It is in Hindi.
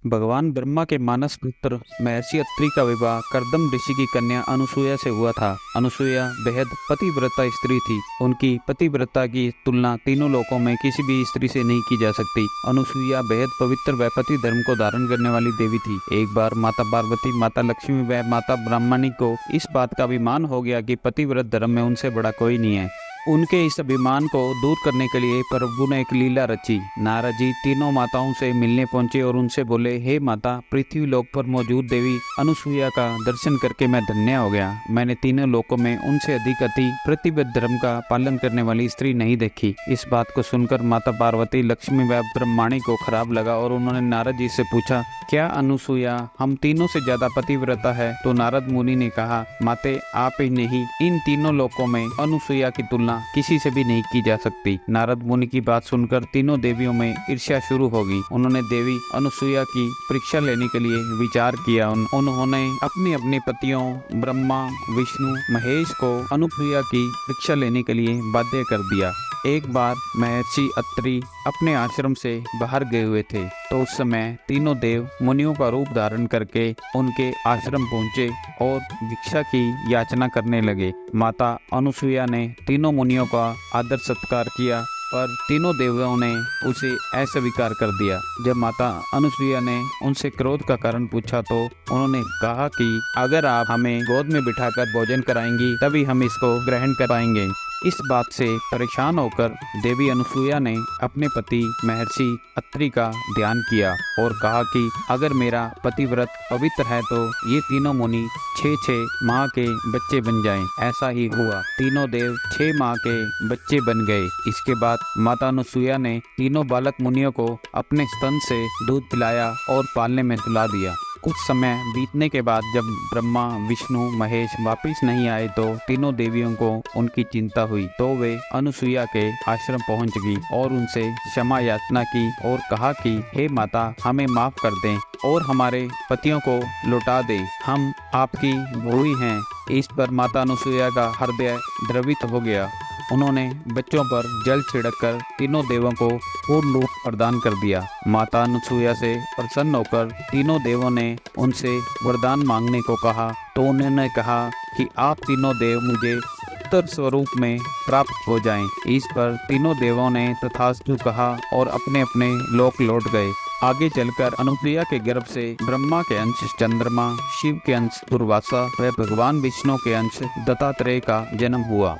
भगवान ब्रह्मा के मानस पुत्र महर्षि अत्रि का विवाह कर्दम ऋषि की कन्या अनुसुईया से हुआ था। अनुसुईया बेहद पतिव्रता स्त्री थी। उनकी पतिव्रता की तुलना तीनों लोकों में किसी भी स्त्री से नहीं की जा सकती। अनुसुईया बेहद पवित्र व पति धर्म को धारण करने वाली देवी थी। एक बार माता पार्वती, माता लक्ष्मी व माता ब्राह्मणी को इस बात का अभिमान हो गया कि पतिव्रत धर्म में उनसे बड़ा कोई नहीं है। उनके इस अभिमान को दूर करने के लिए प्रभु ने एक लीला रची। नारद जी तीनों माताओं से मिलने पहुंचे और उनसे बोले, हे माता, पृथ्वी लोक पर मौजूद देवी अनुसुईया का दर्शन करके मैं धन्य हो गया। मैंने तीनों लोकों में उनसे अधिक अति प्रतिबद्ध धर्म का पालन करने वाली स्त्री नहीं देखी। इस बात को सुनकर माता पार्वती, लक्ष्मी व ब्रह्माणी को खराब लगा और उन्होंने नारद जी से पूछा, क्या अनुसुईया हम तीनों से ज्यादा पतिव्रता है? तो नारद मुनि ने कहा, माते, आप ही नहीं, इन तीनों लोकों में अनुसुईया की तुलना किसी से भी नहीं की जा सकती। नारद मुनि की बात सुनकर तीनों देवियों में ईर्ष्या शुरू होगी। उन्होंने देवी अनुसुईया की परीक्षा लेने के लिए विचार किया। उन्होंने अपने अपने पतियों ब्रह्मा, विष्णु, महेश को अनुसुईया की परीक्षा लेने के लिए बाध्य कर दिया। एक बार महर्षि अत्रि अपने आश्रम से बाहर गए हुए थे, तो उस समय तीनों देव मुनियों का रूप धारण करके उनके आश्रम पहुंचे और भिक्षा की याचना करने लगे। माता अनुसुईया ने तीनों मुनियों का आदर सत्कार किया, पर तीनों देवों ने उसे अस्वीकार कर दिया। जब माता अनुसुईया ने उनसे क्रोध का कारण पूछा तो उन्होंने कहा कि अगर आप हमें गोद में बिठाकर भोजन कराएंगी तभी हम इसको ग्रहण कर पाएंगे। इस बात से परेशान होकर देवी अनुसुईया ने अपने पति महर्षि अत्रि का ध्यान किया और कहा कि अगर मेरा पतिव्रत पवित्र है तो ये तीनों मुनि 6 माह के बच्चे बन जाएं। ऐसा ही हुआ। तीनों देव 6 माह के बच्चे बन गए। इसके बाद माता अनुसुईया ने तीनों बालक मुनियों को अपने स्तन से दूध पिलाया और पालने में सुला दिया। कुछ समय बीतने के बाद जब ब्रह्मा, विष्णु, महेश वापिस नहीं आए तो तीनों देवियों को उनकी चिंता हुई। तो वे अनुसुईया के आश्रम पहुंच गई और उनसे क्षमा याचना की और कहा कि हे माता, हमें माफ कर दें और हमारे पतियों को लौटा दें। हम आपकी भोई हैं। इस पर माता अनुसुईया का हृदय द्रवित हो गया। उन्होंने बच्चों पर जल छिड़ककर तीनों देवों को पूर्ण रूप प्रदान कर दिया। माता अनुसुईया से प्रसन्न होकर तीनों देवों ने उनसे वरदान मांगने को कहा, तो उन्होंने कहा कि आप तीनों देव मुझे उत्तर स्वरूप में प्राप्त हो जाएं। इस पर तीनों देवों ने तथास्तु कहा और अपने अपने लोक लौट गए। आगे चलकर अनुसुईया के गर्भ से ब्रह्मा के अंश चंद्रमा, शिव के अंश दुर्वासा व भगवान विष्णु के अंश दत्तात्रेय का जन्म हुआ।